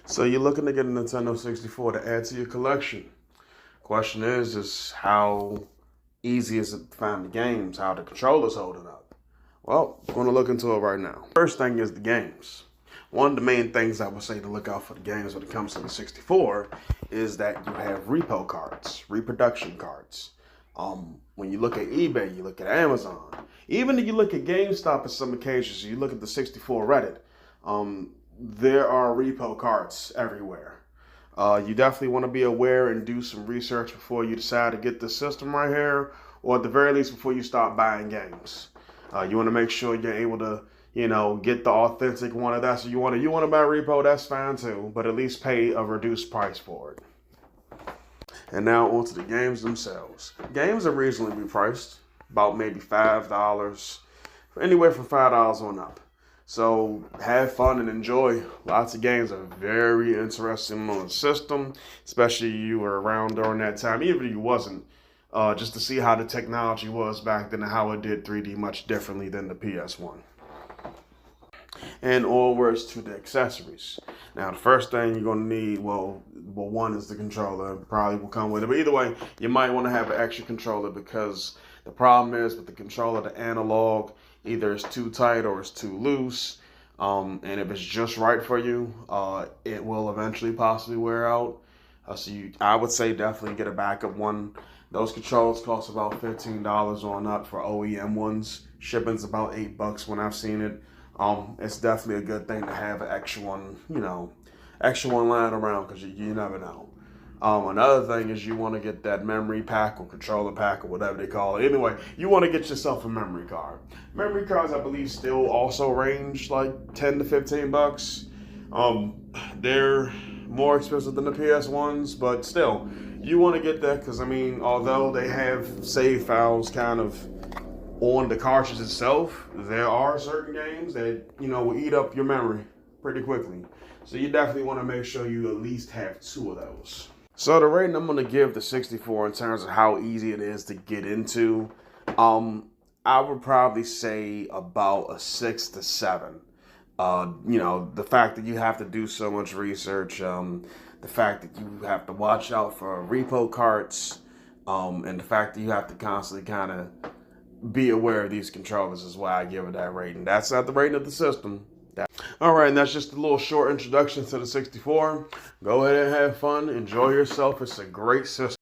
So you're looking to get a Nintendo 64 to add to your collection. Question is how easy is it to find the games, how the controller's holding up? Well, I'm going to look into it right now. First thing is the games. One of the main things I would say to look out for the games when it comes to the 64 is that you have repo cards, reproduction cards. When you look at eBay, you look at Amazon, even if you look at GameStop on some occasions, you look at the 64 Reddit, there are repo cards everywhere. You definitely want to be aware and do some research before you decide to get the system right here, or at the very least before you start buying games. You want to make sure you're able to, get the authentic one. If that's what you want to buy repo, that's fine too, but at least pay a reduced price for it. And now onto the games themselves. Games are reasonably priced, about maybe $5, anywhere from $5 on up. So have fun and enjoy. Lots of games are very interesting on the system, especially if you were around during that time, even if you wasn't, just to see how the technology was back then and how it did 3D much differently than the PS1. And onwards to the accessories. Now, the first thing you're going to need, well, one is the controller. Probably will come with it. But either way, you might want to have an extra controller because the problem is with the controller, the analog, either it's too tight or it's too loose. And if it's just right for you, it will eventually possibly wear out. I would say definitely get a backup one. Those controllers cost about $15 on up for OEM ones. Shipping's about $8 when I've seen it. It's definitely a good thing to have an extra one, extra one lying around because you never know. Another thing is you want to get that memory pack or controller pack or whatever they call it. Anyway, you want to get yourself a memory card. Memory cards, I believe, still also range like $10 to $15. They're more expensive than the PS1s, but still, you want to get that because, although they have save files kind of on the cartridge itself, there are certain games that, will eat up your memory pretty quickly. So you definitely want to make sure you at least have two of those. So the rating I'm going to give the 64 in terms of how easy it is to get into, I would probably say about a 6 to 7. The fact that you have to do so much research, the fact that you have to watch out for repo carts, and the fact that you have to constantly kind of be aware of these controllers is why I give it that rating. That's not the rating of the system. All right, and that's just a little short introduction to the 64. Go ahead and have fun. Enjoy yourself. It's a great system.